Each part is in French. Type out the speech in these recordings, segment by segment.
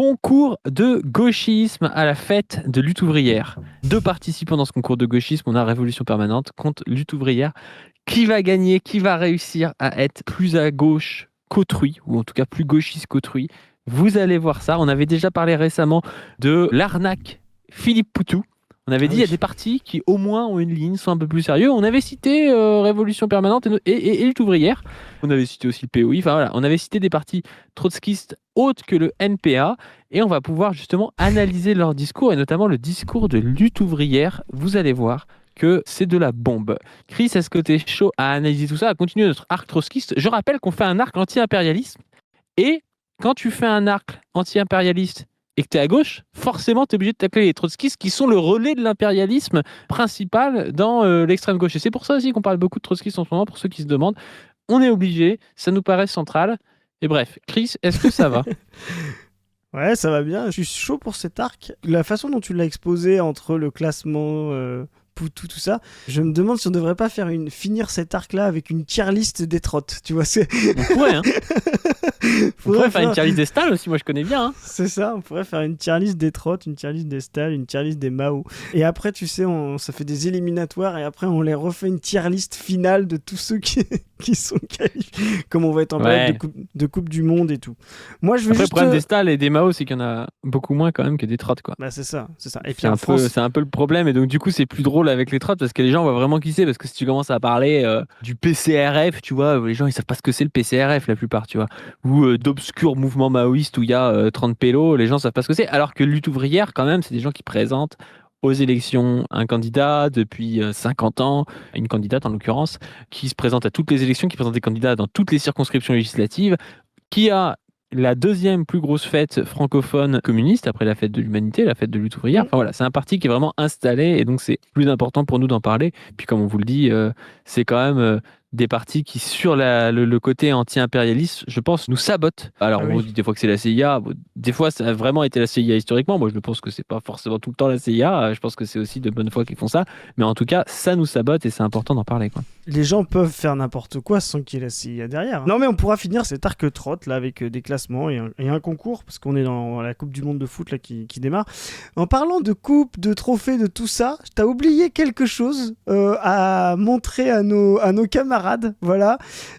concours de gauchisme à la fête de lutte ouvrière. 2 participants dans ce concours de gauchisme. On a Révolution permanente contre lutte ouvrière. Qui va gagner? Qui va réussir à être plus à gauche qu'autrui, ou en tout cas plus gauchiste qu'autrui? Vous allez voir ça. On avait déjà parlé récemment de l'arnaque Philippe Poutou. On avait dit il y a des partis qui au moins ont une ligne, sont un peu plus sérieux. On avait cité Révolution permanente et lutte ouvrière. On avait cité aussi le POI. Enfin voilà, on avait cité des partis trotskistes autres que le NPA. Et on va pouvoir justement analyser leur discours, et notamment le discours de lutte ouvrière. Vous allez voir que c'est de la bombe. Chris, est-ce que tu es chaud à analyser tout ça, à continuer notre arc trotskiste? Je rappelle qu'on fait un arc anti-impérialiste. Et quand tu fais un arc anti-impérialiste et que tu es à gauche, forcément, tu es obligé de tacler les trotskistes qui sont le relais de l'impérialisme principal dans l'extrême gauche. Et c'est pour ça aussi qu'on parle beaucoup de trotskistes en ce moment, pour ceux qui se demandent. On est obligé, ça nous paraît central. Et bref, Chris, est-ce que ça va? Ouais, ça va bien. Je suis chaud pour cet arc. La façon dont tu l'as exposé entre le classement, Poutou, tout ça, je me demande si on devrait pas finir cet arc-là avec une tier list des trottes. Tu vois, c'est. On pourrait, hein. On pourrait faire une tier list des stalls aussi, moi je connais bien. Hein. C'est ça, on pourrait faire une tier list des trottes, une tier list des stalls, une tier list des Mao. Et après, tu sais, ça fait des éliminatoires et après on les refait une tier list finale de tous ceux qui sont qualifiés. Comme on va être en période de coupe du Monde et tout. Moi, je veux après, le problème des stalls et des Mao, c'est qu'il y en a beaucoup moins quand même que des trottes, quoi. Bah, c'est ça. Et puis c'est un peu le problème, et donc du coup c'est plus drôle avec les trottes parce que les gens voient vraiment qui c'est, parce que si tu commences à parler du PCRF, tu vois, les gens ils savent pas ce que c'est le PCRF la plupart, tu vois, ou d'obscurs mouvements maoïstes où il y a 30 pélos, les gens savent pas ce que c'est, alors que lutte ouvrière quand même, c'est des gens qui présentent aux élections un candidat depuis 50 ans, une candidate en l'occurrence, qui se présente à toutes les élections, qui présente des candidats dans toutes les circonscriptions législatives, qui a la deuxième plus grosse fête francophone communiste après la fête de l'humanité, la fête de lutte ouvrière. Enfin voilà, c'est un parti qui est vraiment installé, et donc c'est plus important pour nous d'en parler. Puis comme on vous le dit, c'est quand même des partis qui, sur le côté anti-impérialiste, je pense, nous sabotent. Alors on dit des fois que c'est la CIA, des fois ça a vraiment été la CIA historiquement. Moi je pense que c'est pas forcément tout le temps la CIA, je pense que c'est aussi de bonne foi qu'ils font ça, mais en tout cas ça nous sabote et c'est important d'en parler, quoi. Les gens peuvent faire n'importe quoi sans qu'il y ait la CIA derrière. Hein. Non mais on pourra finir cet arc trotte là avec des classements et un concours, parce qu'on est dans la Coupe du Monde de foot là qui démarre. En parlant de coupe, de trophées, de tout ça, t'as oublié quelque chose à montrer à nos camarades. Voilà.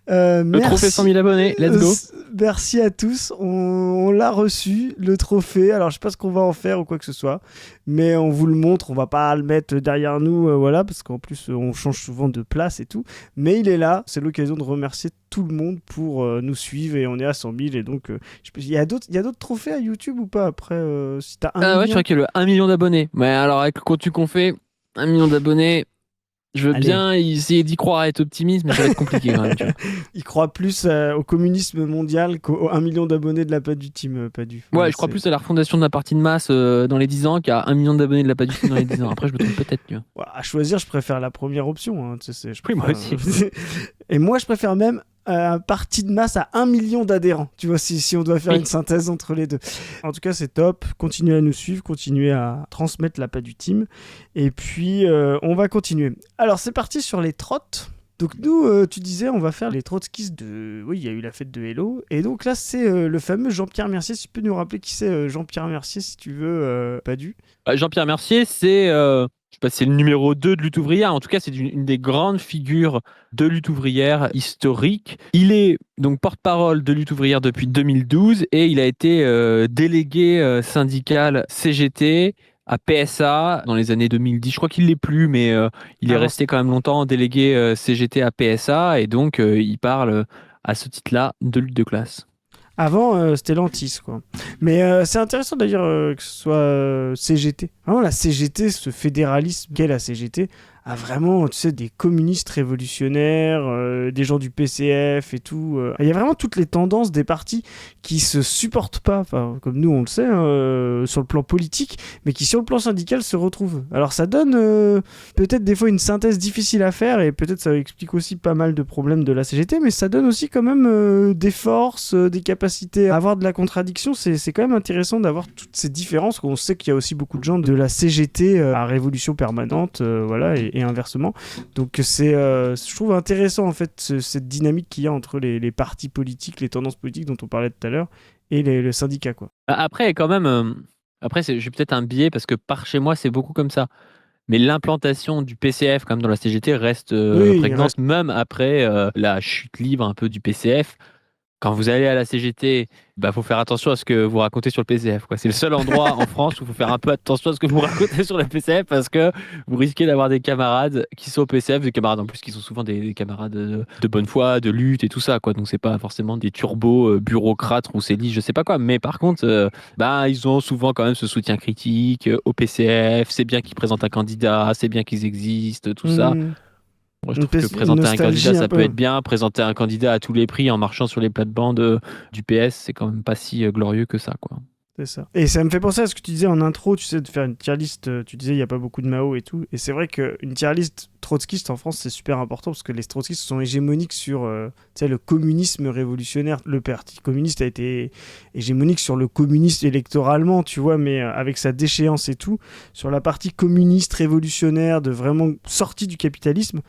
Le trophée 100 000 abonnés, let's go. Merci à tous. On l'a reçu, le trophée. Alors je sais pas ce qu'on va en faire ou quoi que ce soit, mais on vous le montre. On va pas le mettre derrière nous, voilà, parce qu'en plus on change souvent de place et tout. Mais il est là, c'est l'occasion de remercier tout le monde pour nous suivre, et on est à 100 000, et donc il y a d'autres trophées à YouTube ou pas après si t'as 1 million. Ouais, je crois qu'il y a le 1 million d'abonnés. Mais alors avec le contenu qu'on fait, 1 million d'abonnés, je veux bien essayer d'y croire, être optimiste, mais ça va être compliqué quand même. Tu vois. Il croit plus au communisme mondial qu'au 1 million d'abonnés de la Pas du Team, pas du. Ouais, je crois plus à la refondation de la partie de masse dans les 10 ans qu'à 1 million d'abonnés de la Pas du Team dans les 10 ans. Après, je me trompe peut-être. Tu vois. Ouais, à choisir, je préfère la première option. Hein, tu sais, oui, moi aussi. Et moi, je préfère même un parti de masse à 1 million d'adhérents. Tu vois, si on doit faire une synthèse entre les deux. En tout cas, c'est top. Continuez à nous suivre, continuez à transmettre la Pas du Team. Et puis, on va continuer. Alors, c'est parti sur les trottes. Donc nous, tu disais, on va faire les trotskistes de... Oui, il y a eu la fête de Hello. Et donc là, c'est le fameux Jean-Pierre Mercier. Si tu peux nous rappeler qui c'est Jean-Pierre Mercier, si tu veux, Padu. Jean-Pierre Mercier, c'est... je sais pas si c'est le numéro 2 de lutte ouvrière. En tout cas, c'est une des grandes figures de lutte ouvrière historique. Il est donc porte-parole de lutte ouvrière depuis 2012 et il a été délégué syndical CGT à PSA dans les années 2010. Je crois qu'il ne l'est plus, mais il est resté quand même longtemps délégué CGT à PSA, et donc il parle à ce titre-là de lutte de classe. Avant, c'était l'Antis, quoi. Mais c'est intéressant d'ailleurs que ce soit CGT. Vraiment, la CGT, ce fédéralisme qu'est la CGT, a vraiment, tu sais, des communistes révolutionnaires, des gens du PCF et tout. Il y a vraiment toutes les tendances des partis qui se supportent pas, enfin, comme nous on le sait, sur le plan politique, mais qui sur le plan syndical se retrouvent. Alors ça donne peut-être des fois une synthèse difficile à faire, et peut-être ça explique aussi pas mal de problèmes de la CGT, mais ça donne aussi quand même des forces, des capacités à avoir de la contradiction. C'est quand même intéressant d'avoir toutes ces différences. On sait qu'il y a aussi beaucoup de gens de la CGT à Révolution permanente, voilà, et inversement. Donc c'est, je trouve intéressant en fait cette dynamique qu'il y a entre les partis politiques, les tendances politiques dont on parlait tout à l'heure, et le syndicat, quoi. Après, quand même, après, j'ai peut-être un biais parce que par chez moi, c'est beaucoup comme ça. Mais l'implantation du PCF, comme dans la CGT, reste Oui, il prégnante, reste. même après la chute libre un peu du PCF. Quand vous allez à la CGT, bah, faut faire attention à ce que vous racontez sur le PCF, quoi. C'est le seul endroit en France où il faut faire un peu attention à ce que vous racontez sur le PCF parce que vous risquez d'avoir des camarades qui sont au PCF, des camarades en plus qui sont souvent des camarades de bonne foi, de lutte et tout ça, quoi. Donc c'est pas forcément des turbos bureaucrates, roussellis, je sais pas quoi. Mais par contre, bah, ils ont souvent quand même ce soutien critique au PCF. C'est bien qu'ils présentent un candidat, c'est bien qu'ils existent, tout ça. Hmm. Moi, je Une, trouve que une présenter un candidat, nostalgie un ça peut peu. être bien. Présenter un candidat à tous les prix en marchant sur les plates-bandes du PS, c'est quand même pas si glorieux que ça, quoi. C'est ça. Et ça me fait penser à ce que tu disais en intro, tu sais, de faire une tier list. Tu disais, il n'y a pas beaucoup de Mao et tout. Et c'est vrai qu'une tier list trotskiste en France, c'est super important parce que les trotskistes sont hégémoniques sur tu sais, le communisme révolutionnaire. Le parti communiste a été hégémonique sur le communisme électoralement, tu vois, mais avec sa déchéance et tout. Sur la partie communiste révolutionnaire, de vraiment sortie du capitalisme,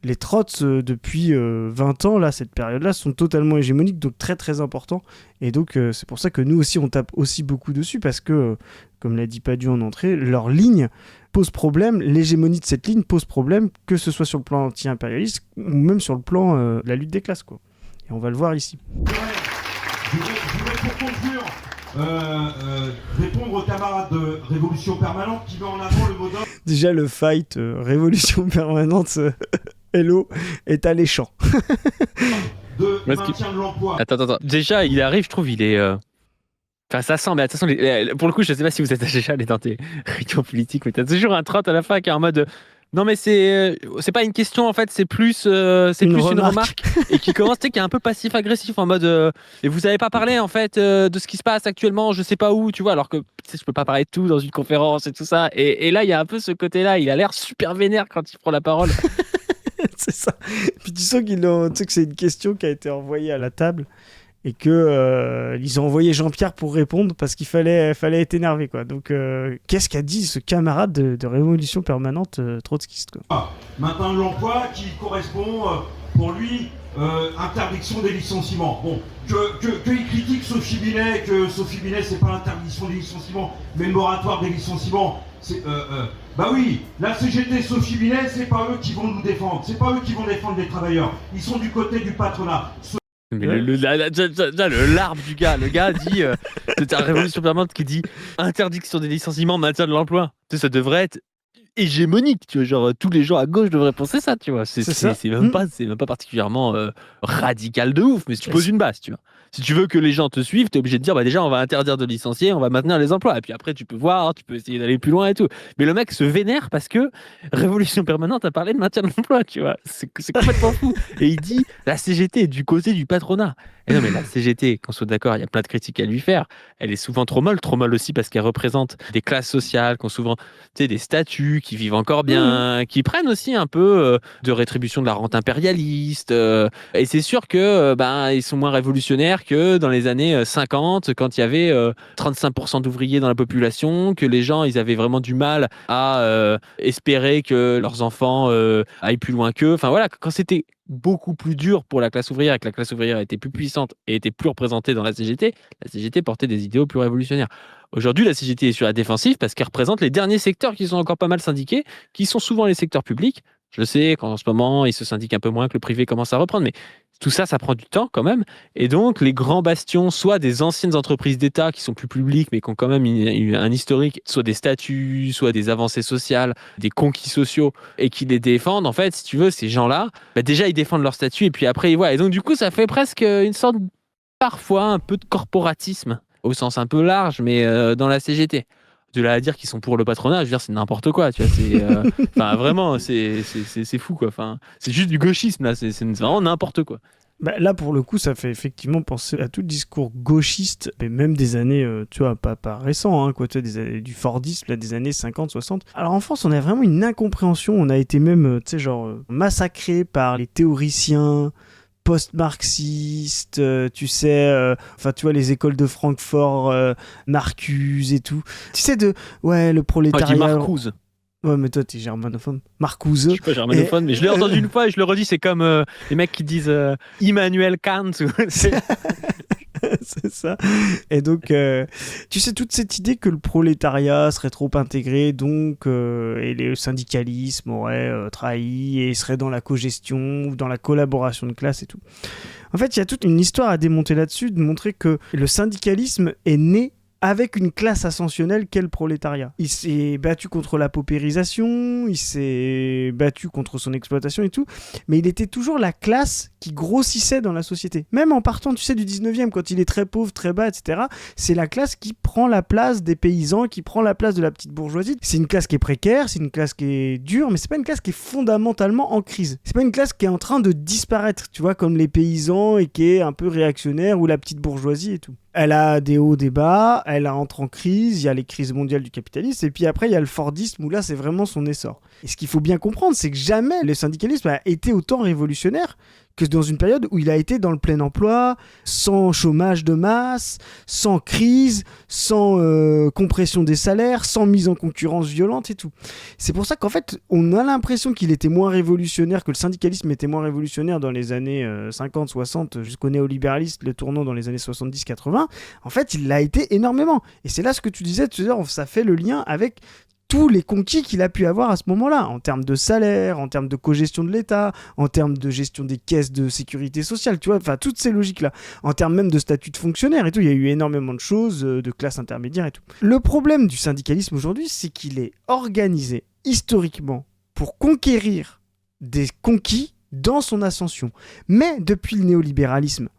les trots, depuis 20 ans, là, cette période-là, sont totalement hégémoniques, donc très très importants. Et donc, c'est pour ça que nous aussi, on tape aussi beaucoup dessus, parce que, comme l'a dit Padu en entrée, leur ligne pose problème, l'hégémonie de cette ligne pose problème, que ce soit sur le plan anti-impérialiste, ou même sur le plan de la lutte des classes, quoi. Et on va le voir ici. Je voudrais pour conclure répondre aux camarades de Révolution Permanente qui met en avant le mot d'ordre. Déjà, le fight Révolution Permanente, Hello, est alléchant. De maintien de l'emploi. Attends. Déjà, il arrive, je trouve, il est. Enfin, ça sent, mais attention, pour le coup, je sais pas si vous êtes déjà allé dans tes réunions politiques, mais t'as toujours un trotte à la fin qui est en mode. Non, mais c'est pas une question en fait, c'est plus une remarque et qui commence, tu sais, qui est un peu passif-agressif en mode et vous avez pas parlé en fait de ce qui se passe actuellement, je sais pas où, tu vois, alors que tu sais, je peux pas parler de tout dans une conférence et tout ça. Et là, il y a un peu ce côté-là, il a l'air super vénère quand il prend la parole. C'est ça. Puis tu sens tu sais que c'est une question qui a été envoyée à la table et que ils ont envoyé Jean-Pierre pour répondre parce qu'il fallait être énervé, quoi. Donc qu'est-ce qu'a dit ce camarade de Révolution Permanente trotskiste, quoi. Maintien de l'emploi qui correspond pour lui interdiction des licenciements. Bon, qu'il critique Sophie Binet, que Sophie Binet c'est pas l'interdiction des licenciements, mais le moratoire des licenciements. Bah oui, la CGT, Sophie Binet, c'est pas eux qui vont nous défendre, c'est pas eux qui vont défendre les travailleurs. Ils sont du côté du patronat. Mais le larbe du gars, le gars dit c'est la Révolution Permanente qui dit interdiction des licenciements, maintien de l'emploi. Tu sais, ça devrait être hégémonique, tu vois, genre tous les gens à gauche devraient penser ça, tu vois. C'est même pas particulièrement radical de ouf, mais si tu poses une base, tu vois. Si tu veux que les gens te suivent, t'es obligé de dire bah déjà on va interdire de licencier, on va maintenir les emplois, et puis après tu peux voir, tu peux essayer d'aller plus loin et tout. Mais le mec se vénère parce que Révolution Permanente a parlé de maintien de l'emploi, tu vois. C'est complètement fou. Et il dit la CGT est du côté du patronat. Et non mais la CGT, qu'on soit d'accord, il y a plein de critiques à lui faire. Elle est souvent trop molle aussi parce qu'elle représente des classes sociales qui ont souvent des statuts, qui vivent encore bien, qui prennent aussi un peu de rétribution de la rente impérialiste. Et c'est sûr que ils sont moins révolutionnaires que dans les années 50, quand il y avait 35% d'ouvriers dans la population, que les gens ils avaient vraiment du mal à espérer que leurs enfants aillent plus loin qu'eux. Enfin voilà, quand c'était beaucoup plus dur pour la classe ouvrière et que la classe ouvrière était plus puissante et était plus représentée dans la CGT portait des idéaux plus révolutionnaires. Aujourd'hui, la CGT est sur la défensive parce qu'elle représente les derniers secteurs qui sont encore pas mal syndiqués, qui sont souvent les secteurs publics. Je sais qu'en ce moment, ils se syndiquent un peu moins, que le privé commence à reprendre, mais tout ça, ça prend du temps quand même. Et donc, les grands bastions, soit des anciennes entreprises d'État qui sont plus publiques, mais qui ont quand même un historique, soit des statuts, soit des avancées sociales, des conquis sociaux, et qui les défendent, en fait, si tu veux, ces gens-là, déjà, ils défendent leur statut, et puis après, ils voient. Et donc, du coup, ça fait presque une sorte, parfois, un peu de corporatisme, au sens un peu large, mais dans la CGT. De là à dire qu'ils sont pour le patronat, je veux dire, c'est n'importe quoi, tu vois, enfin, vraiment, c'est fou, quoi, enfin, c'est juste du gauchisme, là, c'est vraiment n'importe quoi. Bah, là, pour le coup, ça fait effectivement penser à tout le discours gauchiste, mais même des années, tu vois, pas récent, hein, quoi, tu vois, du Fordisme, là, des années 50, 60. Alors en France, on a vraiment une incompréhension, on a été même, tu sais, genre, massacré par les théoriciens post-marxistes, tu sais, enfin, tu vois, les écoles de Francfort, Marcuse et tout. Tu sais, le prolétariat... Je dis Marcuse. Ouais, mais toi, t'es germanophone. Marcuse. Je suis pas germanophone, mais je l'ai entendu une fois et je le redis, c'est comme les mecs qui disent Immanuel Kant. C'est ça. Et donc, tu sais, toute cette idée que le prolétariat serait trop intégré, donc, et le syndicalisme aurait trahi et serait dans la cogestion ou dans la collaboration de classe et tout. En fait, il y a toute une histoire à démonter là-dessus, de montrer que le syndicalisme est né avec une classe ascensionnelle qu'est le prolétariat. Il s'est battu contre la paupérisation, il s'est battu contre son exploitation et tout, mais il était toujours la classe qui grossissait dans la société. Même en partant, tu sais, du 19e, quand il est très pauvre, très bas, etc., c'est la classe qui prend la place des paysans, qui prend la place de la petite bourgeoisie. C'est une classe qui est précaire, c'est une classe qui est dure, mais c'est pas une classe qui est fondamentalement en crise. C'est pas une classe qui est en train de disparaître, tu vois, comme les paysans et qui est un peu réactionnaire ou la petite bourgeoisie et tout. Elle a des hauts, des bas, elle entre en crise, il y a les crises mondiales du capitalisme, et puis après il y a le Fordisme où là c'est vraiment son essor. Et ce qu'il faut bien comprendre, c'est que jamais le syndicalisme a été autant révolutionnaire que dans une période où il a été dans le plein emploi, sans chômage de masse, sans crise, sans compression des salaires, sans mise en concurrence violente et tout. C'est pour ça qu'en fait, on a l'impression qu'il était moins révolutionnaire, que le syndicalisme était moins révolutionnaire dans les années 50, 60, jusqu'au néolibéralisme, le tournant dans les années 70, 80. En fait, il l'a été énormément. Et c'est là ce que tu disais, ça fait le lien avec tous les conquis qu'il a pu avoir à ce moment-là, en termes de salaire, en termes de cogestion de l'État, en termes de gestion des caisses de sécurité sociale, tu vois, enfin toutes ces logiques-là, en termes même de statut de fonctionnaire et tout, il y a eu énormément de choses, de classe intermédiaire et tout. Le problème du syndicalisme aujourd'hui, c'est qu'il est organisé historiquement pour conquérir des conquis dans son ascension. Mais depuis le néolibéralisme,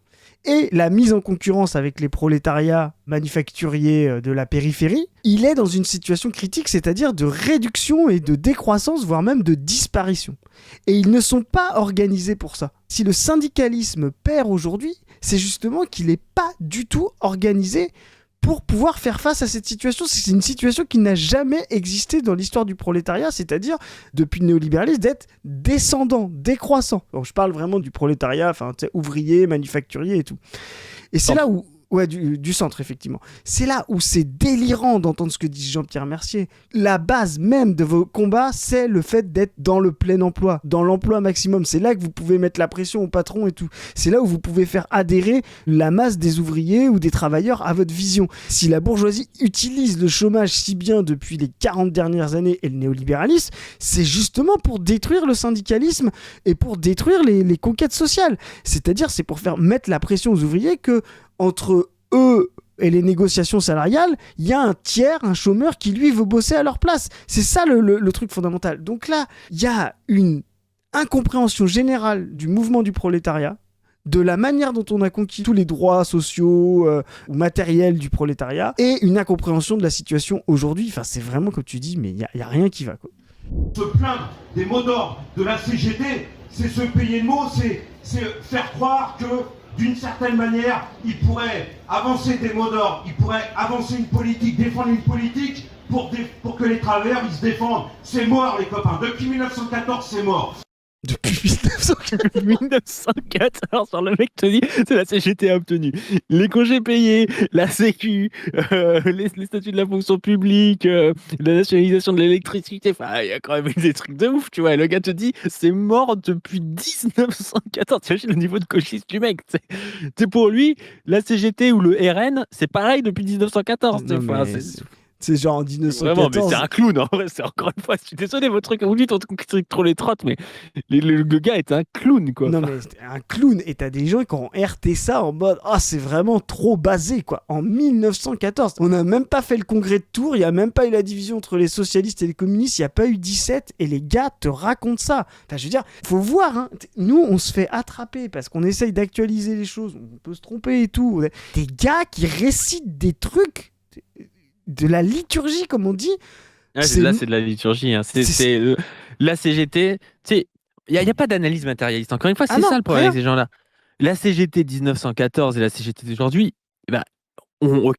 et la mise en concurrence avec les prolétariats manufacturiers de la périphérie, il est dans une situation critique, c'est-à-dire de réduction et de décroissance, voire même de disparition. Et ils ne sont pas organisés pour ça. Si le syndicalisme perd aujourd'hui, c'est justement qu'il n'est pas du tout organisé pour pouvoir faire face à cette situation. C'est une situation qui n'a jamais existé dans l'histoire du prolétariat, c'est-à-dire, depuis le néolibéralisme, d'être descendant, décroissant. Donc, je parle vraiment du prolétariat, enfin, ouvrier, manufacturier et tout. Et c'est là où... Ouais, du centre, effectivement. C'est là où c'est délirant d'entendre ce que dit Jean-Pierre Mercier. La base même de vos combats, c'est le fait d'être dans le plein emploi, dans l'emploi maximum. C'est là que vous pouvez mettre la pression au patron et tout. C'est là où vous pouvez faire adhérer la masse des ouvriers ou des travailleurs à votre vision. Si la bourgeoisie utilise le chômage si bien depuis les 40 dernières années et le néolibéralisme, c'est justement pour détruire le syndicalisme et pour détruire les conquêtes sociales. C'est-à-dire, c'est pour faire mettre la pression aux ouvriers que entre eux et les négociations salariales, il y a un tiers, un chômeur qui lui veut bosser à leur place. C'est ça le truc fondamental. Donc là, il y a une incompréhension générale du mouvement du prolétariat, de la manière dont on a conquis tous les droits sociaux ou matériels du prolétariat, et une incompréhension de la situation aujourd'hui. Enfin, c'est vraiment comme tu dis, mais il y a rien qui va, quoi. Se plaindre des mots d'ordre de la CGT, c'est se payer de mots, c'est faire croire que d'une certaine manière, il pourrait avancer des mots d'ordre, il pourrait avancer une politique, défendre une politique pour que les travailleurs ils se défendent. C'est mort les copains, depuis 1914 c'est mort. Depuis 1914, le mec te dit, c'est la CGT a obtenu les congés payés, la sécu, les statuts de la fonction publique, la nationalisation de l'électricité, enfin, il y a quand même eu des trucs de ouf, tu vois, et le gars te dit, c'est mort depuis 1914, t'imagines le niveau de gauchisme du mec, c'est pour lui, la CGT ou le RN, c'est pareil depuis 1914, c'est genre en 1914. Vraiment, mais c'est un clown, en vrai, c'est encore une fois. Je suis désolé, votre truc, vous dites votre truc trop les trottes, mais le gars est un clown, quoi. Non, mais c'est un clown, et t'as des gens qui ont RT ça en mode ah, c'est vraiment trop basé, quoi. En 1914, on n'a même pas fait le congrès de Tours, il n'y a même pas eu la division entre les socialistes et les communistes, il n'y a pas eu 17, et les gars te racontent ça. Enfin, je veux dire, faut voir, hein. Nous, on se fait attraper parce qu'on essaye d'actualiser les choses, on peut se tromper et tout. Des gars qui récitent des trucs. De la liturgie, comme on dit. Là, c'est de la liturgie. Hein. La CGT, il n'y a pas d'analyse matérialiste. Encore une fois, c'est ça le problème avec ces gens-là. La CGT 1914 et la CGT d'aujourd'hui, ont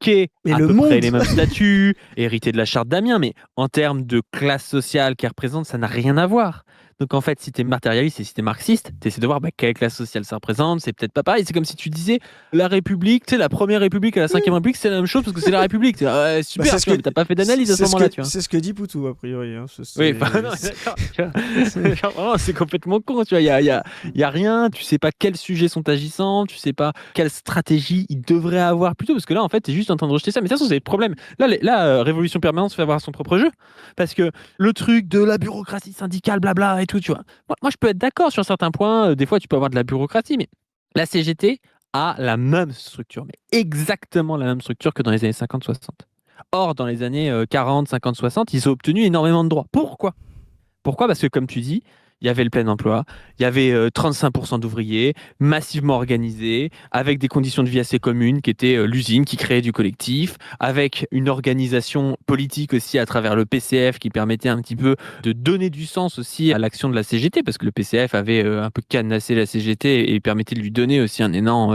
mais à peu près les mêmes statuts, hérité de la charte d'Amiens, mais en termes de classe sociale qu'elle représente, ça n'a rien à voir. Donc en fait, si tu es matérialiste et si tu es marxiste, tu essaies de voir quelle classe sociale ça représente, c'est peut-être pas pareil. C'est comme si tu disais la République, tu sais, la première République à la cinquième République, c'est la même chose parce que c'est la République. Super, c'est ce que- mais t'as pas fait d'analyse à ce moment-là, tu vois. C'est ce que dit Poutou, a priori. Hein. Oui, non, d'accord. Tu vois. Genre, vraiment, c'est complètement con, tu vois. Il y a rien, tu sais pas quels sujets sont agissants, tu sais pas quelle stratégie il devrait avoir plutôt, parce que là, en fait, tu es juste en train de rejeter ça. Mais de toute façon, c'est le problème. Là, Révolution Permanente fait avoir son propre jeu, parce que le truc de la bureaucratie syndicale, blabla et tout, tu vois. Moi, je peux être d'accord sur certains points. Des fois, tu peux avoir de la bureaucratie, mais la CGT a la même structure, mais exactement la même structure que dans les années 50-60. Or, dans les années 40, 50, 60, ils ont obtenu énormément de droits. Pourquoi ? Parce que, comme tu dis, il y avait le plein emploi, il y avait 35% d'ouvriers, massivement organisés, avec des conditions de vie assez communes, qui étaient l'usine, qui créait du collectif, avec une organisation politique aussi à travers le PCF, qui permettait un petit peu de donner du sens aussi à l'action de la CGT, parce que le PCF avait un peu cadenassé la CGT et permettait de lui donner aussi un élan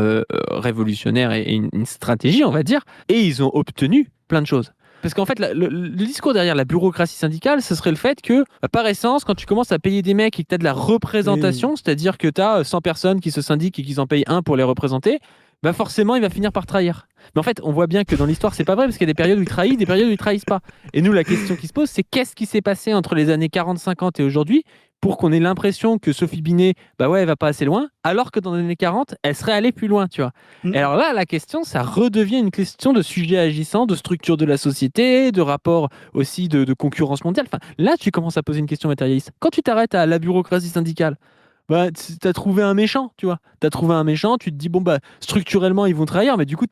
révolutionnaire et une stratégie, on va dire. Et ils ont obtenu plein de choses. Parce qu'en fait, le discours derrière la bureaucratie syndicale, ce serait le fait que, par essence, quand tu commences à payer des mecs et que tu as de la représentation, c'est-à-dire que tu as 100 personnes qui se syndiquent et qu'ils en payent un pour les représenter, forcément, il va finir par trahir. Mais en fait, on voit bien que dans l'histoire, c'est pas vrai, parce qu'il y a des périodes où il trahit, des périodes où il trahissent pas. Et nous, la question qui se pose, c'est qu'est-ce qui s'est passé entre les années 40-50 et aujourd'hui pour qu'on ait l'impression que Sophie Binet, elle va pas assez loin, alors que dans les années 40, elle serait allée plus loin, tu vois. Et alors là, la question, ça redevient une question de sujet agissant, de structure de la société, de rapport aussi de concurrence mondiale. Enfin, là, tu commences à poser une question matérialiste. Quand tu t'arrêtes à la bureaucratie syndicale, tu as trouvé un méchant, tu vois. Tu as trouvé un méchant, tu te dis, structurellement, ils vont trahir, mais du coup,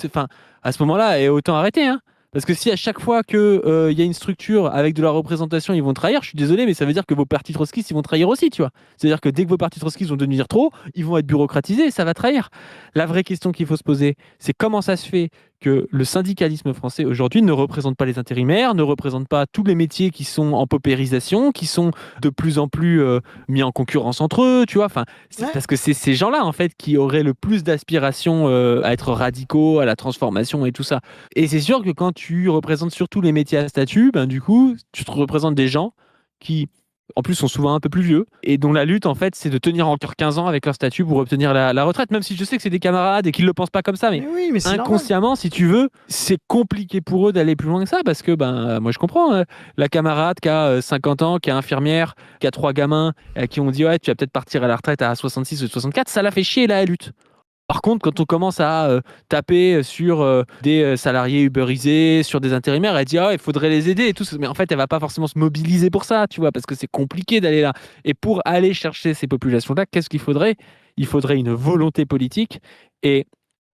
à ce moment-là, autant arrêter, hein. Parce que si à chaque fois qu'il y a une structure avec de la représentation, ils vont trahir, je suis désolé, mais ça veut dire que vos partis trotskistes, ils vont trahir aussi, tu vois. C'est-à-dire que dès que vos partis trotskistes vont devenir trop, ils vont être bureaucratisés et ça va trahir. La vraie question qu'il faut se poser, c'est comment ça se fait que le syndicalisme français aujourd'hui ne représente pas les intérimaires, ne représente pas tous les métiers qui sont en paupérisation, qui sont de plus en plus mis en concurrence entre eux, tu vois. Enfin, parce que c'est ces gens-là, en fait, qui auraient le plus d'aspiration à être radicaux, à la transformation et tout ça. Et c'est sûr que quand tu représentes surtout les métiers à statut, du coup, tu te représentes des gens qui, en plus, sont souvent un peu plus vieux et dont la lutte, en fait, c'est de tenir encore 15 ans avec leur statut pour obtenir la retraite, même si je sais que c'est des camarades et qu'ils ne le pensent pas comme ça, mais c'est inconsciemment, normal. si tu veux, c'est compliqué pour eux d'aller plus loin que ça parce que, moi, je comprends, la camarade qui a 50 ans, qui est infirmière, qui a 3 gamins, qui ont dit, ouais, tu vas peut-être partir à la retraite à 66 ou 64, ça la fait chier, là, elle lutte. Par contre, quand on commence à taper sur des salariés uberisés, sur des intérimaires, elle dit il faudrait les aider et tout. Mais en fait, elle va pas forcément se mobiliser pour ça, tu vois, parce que c'est compliqué d'aller là. Et pour aller chercher ces populations-là, qu'est-ce qu'il faudrait ? Il faudrait une volonté politique. Et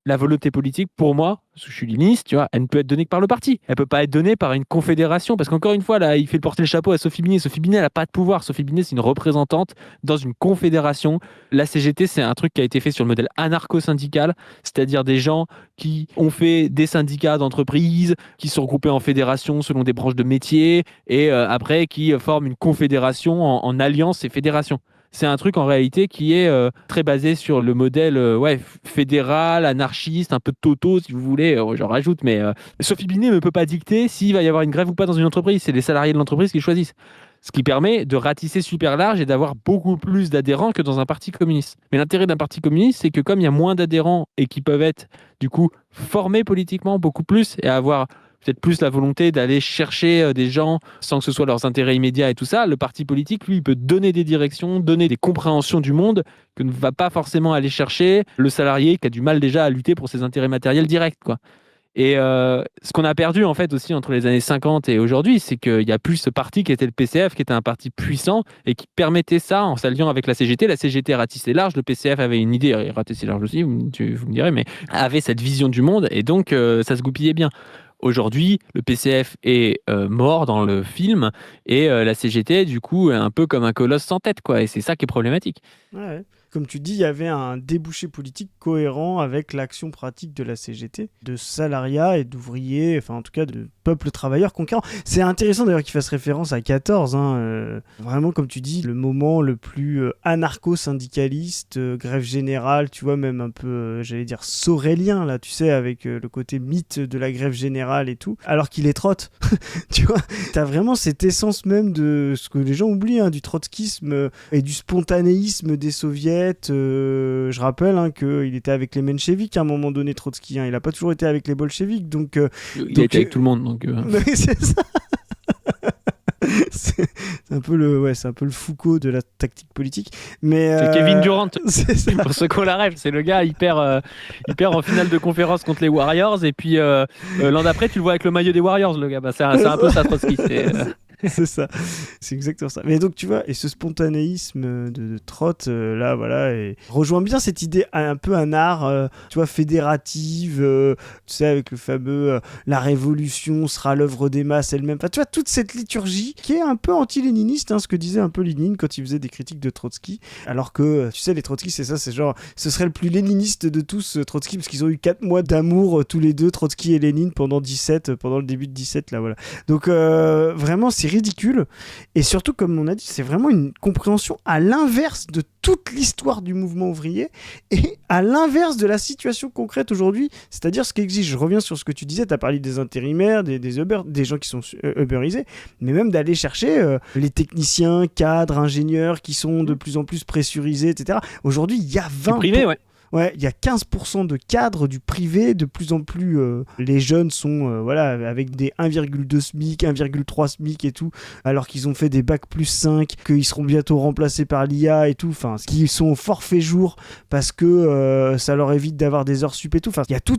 la volonté politique, pour moi, parce que je suis léniniste, tu vois, elle ne peut être donnée que par le parti. Elle ne peut pas être donnée par une confédération. Parce qu'encore une fois, là, il fait porter le chapeau à Sophie Binet. Sophie Binet, elle n'a pas de pouvoir. Sophie Binet, c'est une représentante dans une confédération. La CGT, c'est un truc qui a été fait sur le modèle anarcho-syndical, c'est-à-dire des gens qui ont fait des syndicats d'entreprise, qui sont regroupés en fédérations selon des branches de métier, et après qui forment une confédération en alliance et fédération. C'est un truc en réalité qui est très basé sur le modèle fédéral, anarchiste, un peu de toto si vous voulez, j'en rajoute, mais Sophie Binet ne peut pas dicter s'il va y avoir une grève ou pas dans une entreprise, c'est les salariés de l'entreprise qui choisissent. Ce qui permet de ratisser super large et d'avoir beaucoup plus d'adhérents que dans un parti communiste. Mais l'intérêt d'un parti communiste, c'est que comme il y a moins d'adhérents et qui peuvent être du coup formés politiquement beaucoup plus et avoir peut-être plus la volonté d'aller chercher des gens sans que ce soit leurs intérêts immédiats et tout ça, le parti politique, lui, il peut donner des directions, donner des compréhensions du monde que ne va pas forcément aller chercher le salarié qui a du mal déjà à lutter pour ses intérêts matériels directs, quoi. Et ce qu'on a perdu en fait aussi entre les années 50 et aujourd'hui, c'est qu'il n'y a plus ce parti qui était le PCF, qui était un parti puissant et qui permettait ça en s'alliant avec la CGT. La CGT ratissait large, le PCF avait une idée, il ratissait large aussi, vous me direz, mais avait cette vision du monde et donc ça se goupillait bien. Aujourd'hui, le PCF est mort dans le film et la CGT, du coup, est un peu comme un colosse sans tête, quoi. Et c'est ça qui est problématique. Ouais. comme tu dis, il y avait un débouché politique cohérent avec l'action pratique de la CGT, de salariat et d'ouvriers, enfin en tout cas de peuple travailleur conquérant. C'est intéressant d'ailleurs qu'il fasse référence à 14, vraiment comme tu dis, le moment le plus anarcho-syndicaliste, grève générale, tu vois, même un peu, j'allais dire, sorélien, là, tu sais, avec le côté mythe de la grève générale et tout, alors qu'il est trotte, tu vois. T'as vraiment cette essence même de ce que les gens oublient, du trotskisme et du spontanéisme des soviets. Je rappelle qu'il était avec les mencheviks à un moment donné, Trotsky. Il n'a pas toujours été avec les bolcheviks. Donc, il était avec tout le monde. Donc, c'est ça. c'est un peu le Foucault de la tactique politique. Mais, c'est Kevin Durant. C'est ça. Pour ceux qu'on la rêve, c'est le gars, il perd en finale de conférence contre les Warriors. Et puis l'an d'après, tu le vois avec le maillot des Warriors, le gars. C'est un peu ça, Trotsky. C'est ça, c'est exactement ça. Mais donc tu vois, et ce spontanéisme de Trott, là voilà, et rejoint bien cette idée un peu un art, tu vois, fédérative, tu sais, avec le fameux la révolution sera l'œuvre des masses elle-même. Enfin, tu vois, toute cette liturgie qui est un peu anti-léniniste, ce que disait un peu Lénine quand il faisait des critiques de Trotsky. Alors que, tu sais, les Trotsky, c'est ça, c'est genre, ce serait le plus léniniste de tous, Trotsky, parce qu'ils ont eu 4 mois d'amour tous les deux, Trotsky et Lénine, pendant le début de 17, là, voilà. Donc, vraiment, c'est ridicule, et surtout comme on a dit, c'est vraiment une compréhension à l'inverse de toute l'histoire du mouvement ouvrier et à l'inverse de la situation concrète aujourd'hui, c'est-à-dire ce qu'exige, je reviens sur ce que tu disais, tu as parlé des intérimaires, des Uber, des gens qui sont Uberisés, mais même d'aller chercher les techniciens, cadres, ingénieurs qui sont de plus en plus pressurisés, etc. Aujourd'hui, il y a 20... privé, ouais. Ouais, il y a 15% de cadres du privé, de plus en plus les jeunes sont avec des 1,2 SMIC, 1,3 SMIC et tout, alors qu'ils ont fait des bacs plus 5, qu'ils seront bientôt remplacés par l'IA et tout, enfin, qu'ils sont au forfait jour parce que ça leur évite d'avoir des heures sup et tout, enfin, il y a tout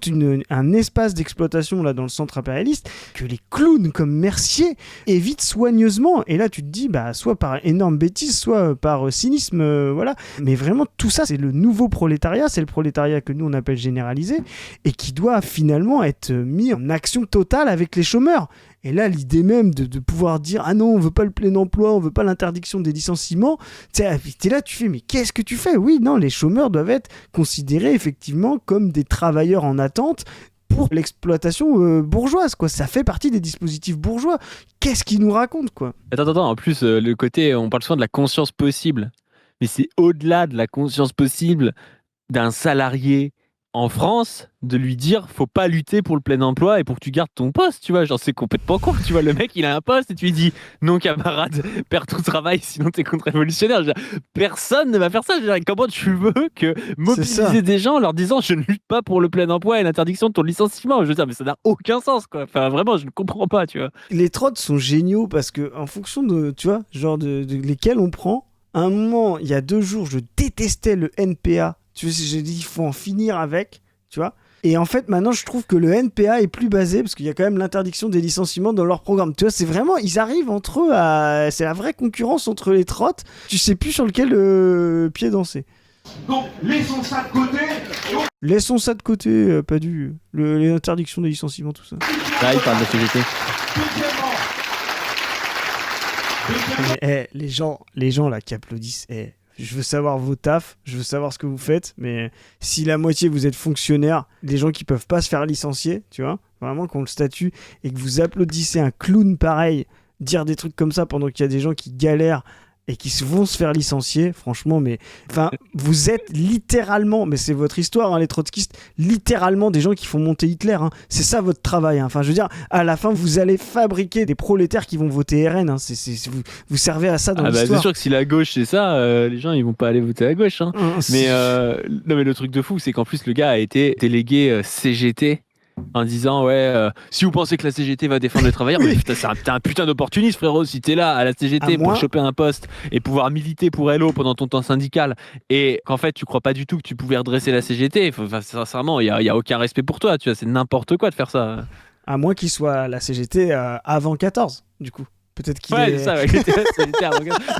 un espace d'exploitation là dans le centre impérialiste que les clowns comme Mercier évitent soigneusement, et là tu te dis, soit par énorme bêtise, soit par cynisme, voilà, mais vraiment tout ça c'est le nouveau prolétariat, c'est le prolétariat que nous on appelle généralisé et qui doit finalement être mis en action totale avec les chômeurs. Et là, l'idée même de pouvoir dire « Ah non, on veut pas le plein emploi, on veut pas l'interdiction des licenciements », t'es là, tu fais « Mais qu'est-ce que tu fais ?» Oui, non, les chômeurs doivent être considérés effectivement comme des travailleurs en attente pour l'exploitation bourgeoise, quoi. Ça fait partie des dispositifs bourgeois. Qu'est-ce qu'ils nous racontent, quoi ? Attends, en plus, le côté, on parle souvent de la conscience possible, mais c'est au-delà de la conscience possible d'un salarié en France de lui dire faut pas lutter pour le plein emploi et pour que tu gardes ton poste, tu vois, genre c'est complètement con, tu vois, le mec il a un poste et tu lui dis non camarade, perds ton travail sinon t'es contre-révolutionnaire. Personne ne va faire ça, comment tu veux que mobiliser des gens en leur disant je ne lutte pas pour le plein emploi et l'interdiction de ton licenciement, je veux dire, mais ça n'a aucun sens, quoi, enfin vraiment je ne comprends pas, tu vois. Les trottes sont géniaux parce que en fonction de, tu vois, genre de lesquels on prend, à un moment, il y a 2 jours, je détestais le NPA. Tu vois, j'ai dit, il faut en finir avec, tu vois. Et en fait, maintenant, je trouve que le NPA est plus basé, parce qu'il y a quand même l'interdiction des licenciements dans leur programme. Tu vois, c'est vraiment, ils arrivent entre eux à... C'est la vraie concurrence entre les trottes. Tu sais plus sur lequel pied danser. Donc, laissons ça de côté. Laissons ça de côté, pas du... L'interdiction des licenciements, tout ça. Là, il parle de la CGT. Mais, les gens là qui applaudissent, je veux savoir vos tafs, je veux savoir ce que vous faites, mais si la moitié vous êtes fonctionnaire, des gens qui peuvent pas se faire licencier, tu vois, vraiment qu'on le statue, et que vous applaudissez un clown pareil, dire des trucs comme ça pendant qu'il y a des gens qui galèrent et qui vont se faire licencier, franchement, mais enfin, vous êtes littéralement, mais c'est votre histoire, les trotskistes, littéralement des gens qui font monter Hitler, c'est ça votre travail, enfin, je veux dire, à la fin, vous allez fabriquer des prolétaires qui vont voter RN, vous servez à ça dans l'histoire. C'est sûr que si la gauche c'est ça, les gens ils vont pas aller voter à gauche, non, mais le truc de fou, c'est qu'en plus le gars a été délégué CGT en disant si vous pensez que la CGT va défendre les travailleurs, mais putain, t'es un putain d'opportuniste, frérot. Si t'es là à la CGT pour choper un poste et pouvoir militer pour Hello pendant ton temps syndical, et qu'en fait tu crois pas du tout que tu pouvais redresser la CGT, sincèrement il y a aucun respect pour toi, tu vois, c'est n'importe quoi de faire ça. À moins qu'il soit à la CGT avant 14, du coup. Peut-être qu'il c'est ça,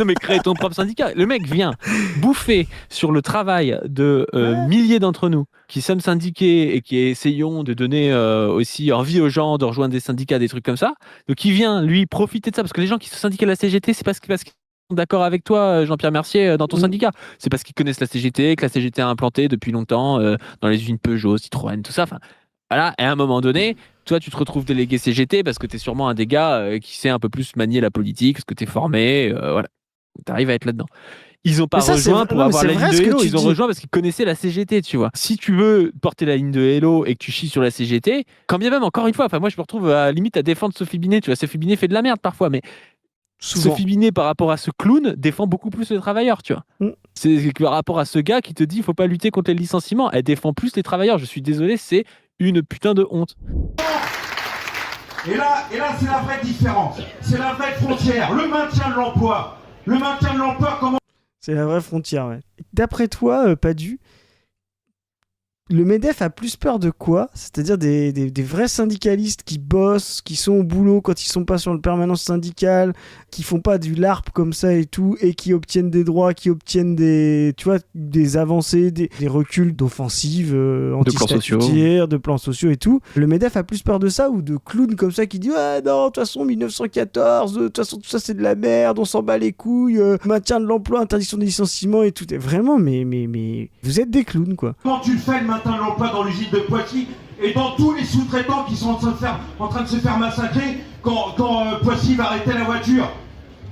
non mais crée ton propre syndicat. Le mec vient bouffer sur le travail de milliers d'entre nous qui sommes syndiqués et qui essayons de donner aussi envie aux gens de rejoindre des syndicats, des trucs comme ça. Donc il vient lui profiter de ça, parce que les gens qui sont syndiqués à la CGT, c'est parce qu'ils d'accord avec toi, Jean-Pierre Mercier, dans ton syndicat. C'est parce qu'ils connaissent la CGT, que la CGT a implanté depuis longtemps dans les usines Peugeot, Citroën, tout ça. Enfin, voilà. Et à un moment donné, toi, tu te retrouves délégué CGT parce que tu es sûrement un des gars qui sait un peu plus manier la politique, parce que tu es formé. Voilà. Tu arrives à être là-dedans. Ils n'ont pas rejoint pour avoir la ligne de Hello, ils ont rejoint parce qu'ils connaissaient la CGT, tu vois. Si tu veux porter la ligne de Hello et que tu chies sur la CGT, quand bien même, encore une fois, enfin moi je me retrouve à limite à défendre Sophie Binet, tu vois. Sophie Binet fait de la merde parfois, mais Souvent. Sophie Binet par rapport à ce clown défend beaucoup plus les travailleurs, tu vois. C'est par rapport à ce gars qui te dit il faut pas lutter contre les licenciements, elle défend plus les travailleurs. Je suis désolé, c'est une putain de honte. Et là c'est la vraie différence, c'est la vraie frontière, le maintien de l'emploi. Le maintien de l'emploi, comment... C'est la vraie frontière, ouais. D'après toi, Padu, le MEDEF a plus peur de quoi ? C'est-à-dire des vrais syndicalistes qui bossent, qui sont au boulot quand ils sont pas sur le permanence syndicale, qui font pas du LARP comme ça et tout, et qui obtiennent des droits, qui obtiennent des avancées, des reculs d'offensives anti-statutaires, de plans sociaux et tout. Le MEDEF a plus peur de ça ou de clowns comme ça qui disent « Ouais, non, de toute façon, 1914, de toute façon, tout ça c'est de la merde, on s'en bat les couilles, maintien de l'emploi, interdiction des licenciements et tout. » Vraiment, mais vous êtes des clowns, quoi. Comment tu le fais, le maintien de l'emploi dans l'usine de Poissy et dans tous les sous-traitants qui sont en train de se faire massacrer quand Poissy va arrêter la voiture?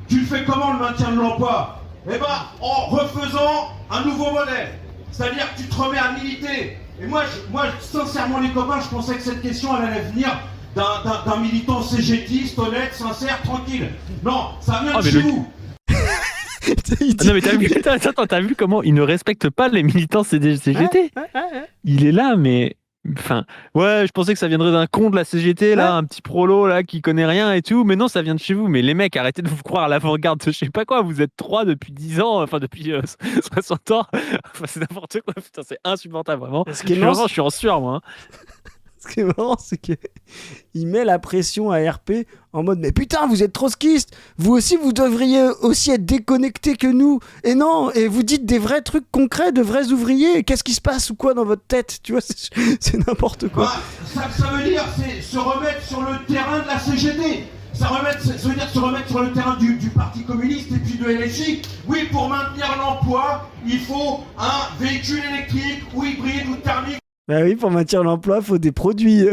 Tu le fais comment, le maintien de l'emploi? Eh ben, en refaisant un nouveau modèle. C'est-à-dire que tu te remets à militer. Et moi, sincèrement, les copains, je pensais que cette question, elle allait venir d'un militant cégétiste, honnête, sincère, tranquille. Non, ça vient de chez vous. Non mais t'as vu comment il ne respecte pas les militants CGT. Il est là, mais enfin, ouais, je pensais que ça viendrait d'un con de la CGT, là, un petit prolo là qui connaît rien et tout, mais non, ça vient de chez vous. Mais les mecs, arrêtez de vous croire à l'avant-garde de je sais pas quoi, vous êtes 3 depuis 10 ans, enfin depuis 60 ans, enfin, c'est n'importe quoi, putain, c'est insupportable vraiment. Je suis en sueur moi. Ce qui est marrant, c'est qu'il met la pression à RP en mode « Mais putain, vous êtes trotskistes, vous aussi, vous devriez aussi être déconnectés que nous. Et non, et vous dites des vrais trucs concrets, de vrais ouvriers. Qu'est-ce qui se passe ou quoi dans votre tête ?» Tu vois, c'est n'importe quoi. Bah, ça veut dire c'est se remettre sur le terrain de la CGT. Ça veut dire se remettre sur le terrain du Parti communiste et puis de LFI. Oui, pour maintenir l'emploi, il faut un véhicule électrique ou hybride ou thermique. Bah oui, pour maintenir l'emploi, il faut des produits.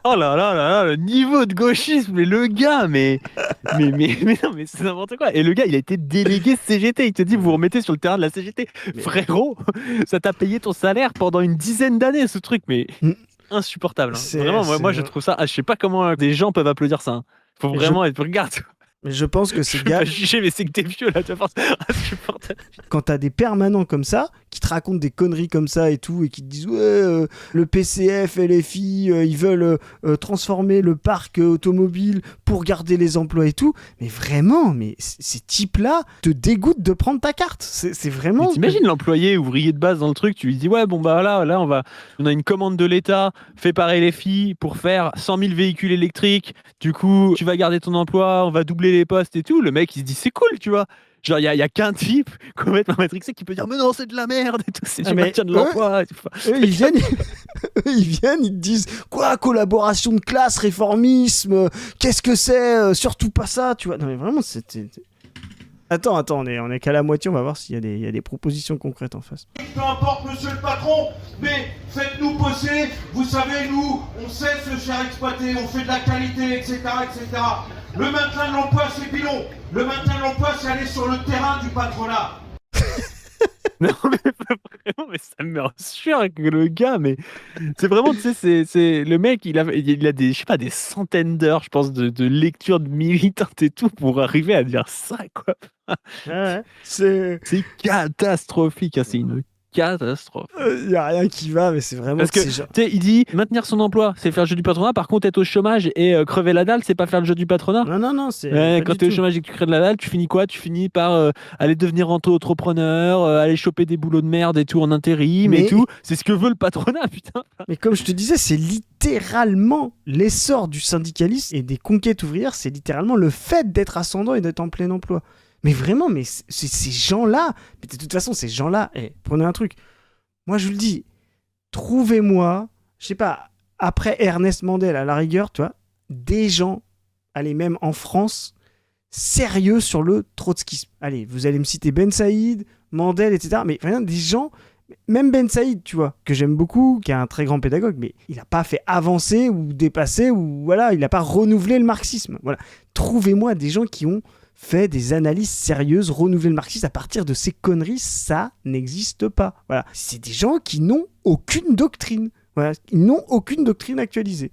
Oh là là là là, le niveau de gauchisme, mais le gars, mais non, mais c'est n'importe quoi. Et le gars, il a été délégué CGT. Il te dit, vous vous remettez sur le terrain de la CGT. Frérot, ça t'a payé ton salaire pendant une dizaine d'années, ce truc, mais insupportable. Hein. Vraiment, moi, je trouve ça. Je sais pas comment des gens peuvent applaudir ça. Hein. Faut vraiment être. Regarde. Mais je pense que ces gars. Je vais pas juger, mais c'est que t'es vieux là, tu vas insupportable. Quand t'as des permanents comme ça, qui te racontent des conneries comme ça et tout, et qui te disent ouais, le PCF, LFI, ils veulent transformer le parc automobile pour garder les emplois et tout. Mais vraiment, mais ces types-là te dégoûtent de prendre ta carte. C'est vraiment. Mais t'imagines l'employé ouvrier de base dans le truc, tu lui dis ouais, bon bah là, on a une commande de l'État fait par LFI pour faire 100 000 véhicules électriques. Du coup, tu vas garder ton emploi, on va doubler les postes et tout. Le mec, il se dit c'est cool, tu vois. Genre, il y a qu'un type complètement matrixé qui peut dire mais non, c'est de la merde et tout, c'est du maintien de l'emploi. Ils viennent, ils te disent quoi, collaboration de classe, réformisme, qu'est-ce que c'est, surtout pas ça, tu vois. Non mais vraiment, c'était. Attends, on est qu'à la moitié, on va voir s'il y a des propositions concrètes en face. Peu importe, monsieur le patron, mais faites-nous bosser. Vous savez, nous, on sait se faire exploiter, on fait de la qualité, etc., etc. Le maintien de l'emploi, c'est bidon. Le maintien de l'emploi, c'est aller sur le terrain du patronat. Non mais vraiment, mais ça me rassure que le gars, mais c'est vraiment, tu sais, c'est le mec, il a des, je sais pas, des centaines d'heures, je pense, de lecture de militante et tout pour arriver à dire ça, quoi. Ouais, c'est catastrophique, hein, c'est une catastrophe. Y a rien qui va, mais c'est vraiment. Parce que tu sais, il dit maintenir son emploi, c'est faire le jeu du patronat. Par contre, être au chômage et crever la dalle, c'est pas faire le jeu du patronat. Non, c'est. Quand t'es au chômage et que tu crées de la dalle, tu finis quoi? Tu finis par aller devenir entrepreneur, aller choper des boulots de merde et tout en intérim et tout. C'est ce que veut le patronat, putain. Mais comme je te disais, c'est littéralement l'essor du syndicalisme et des conquêtes ouvrières. C'est littéralement le fait d'être ascendant et d'être en plein emploi. Mais vraiment, mais ces gens-là, mais de toute façon, ces gens-là, prenez un truc. Moi, je vous le dis, trouvez-moi, je sais pas, après Ernest Mandel, à la rigueur, tu vois, des gens, allez, même en France, sérieux sur le trotskisme. Allez, vous allez me citer Ben Saïd, Mandel, etc. Mais rien, des gens, même Ben Saïd, tu vois, que j'aime beaucoup, qui est un très grand pédagogue, mais il n'a pas fait avancer ou dépasser, ou voilà, il n'a pas renouvelé le marxisme. Voilà. Trouvez-moi des gens qui ont fait des analyses sérieuses, renouveler le marxisme à partir de ces conneries, ça n'existe pas. Voilà. C'est des gens qui n'ont aucune doctrine. Voilà. Ils n'ont aucune doctrine actualisée.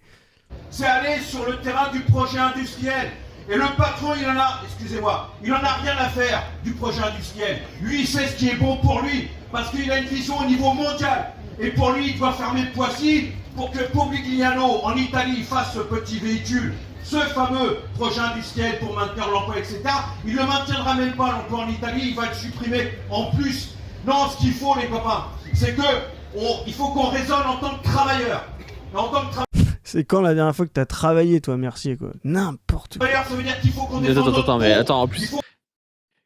C'est aller sur le terrain du projet industriel. Et le patron, il en a rien à faire du projet industriel. Lui, il sait ce qui est bon pour lui, parce qu'il a une vision au niveau mondial. Et pour lui, il doit fermer Poissy pour que Pomigliano, en Italie, fasse ce petit véhicule. Ce fameux projet industriel pour maintenir l'emploi, etc., il ne maintiendra même pas l'emploi en Italie, il va le supprimer en plus. Non, ce qu'il faut, les copains, c'est il faut qu'on raisonne en tant que travailleur. C'est quand la dernière fois que t'as travaillé, toi, Mercier, quoi? N'importe quoi. Ça veut dire qu'il faut qu'on défende Attends, en plus...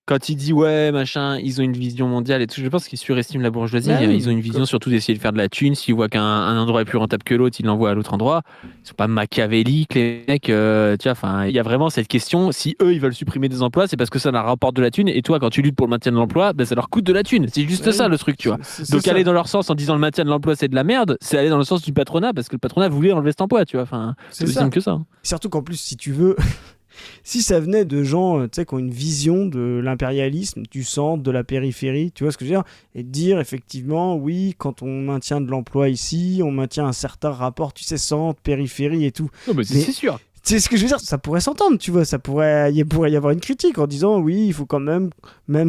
Quand il dit ouais machin, ils ont une vision mondiale et tout, je pense qu'ils surestiment la bourgeoisie. Ils ont une vision surtout d'essayer de faire de la thune. S'ils voient qu'un endroit est plus rentable que l'autre, ils l'envoient à l'autre endroit. Ils sont pas machiavéliques les mecs. Tu vois, enfin, il y a vraiment cette question. Si eux ils veulent supprimer des emplois, c'est parce que ça leur rapporte de la thune. Et toi, quand tu luttes pour le maintien de l'emploi, ben, ça leur coûte de la thune. C'est juste ça le truc, tu vois. Donc aller dans leur sens en disant le maintien de l'emploi c'est de la merde, c'est aller dans le sens du patronat parce que le patronat voulait enlever cet emploi, tu vois. Enfin, c'est aussi simple que ça. Surtout qu'en plus, si tu veux. Si ça venait de gens qui ont une vision de l'impérialisme, du centre, de la périphérie, tu vois ce que je veux dire, et de dire effectivement, oui, quand on maintient de l'emploi ici, on maintient un certain rapport, tu sais, centre, périphérie et tout. Non, mais c'est sûr. C'est ce que je veux dire, ça pourrait s'entendre, tu vois, il pourrait y avoir une critique en disant, oui, il faut quand même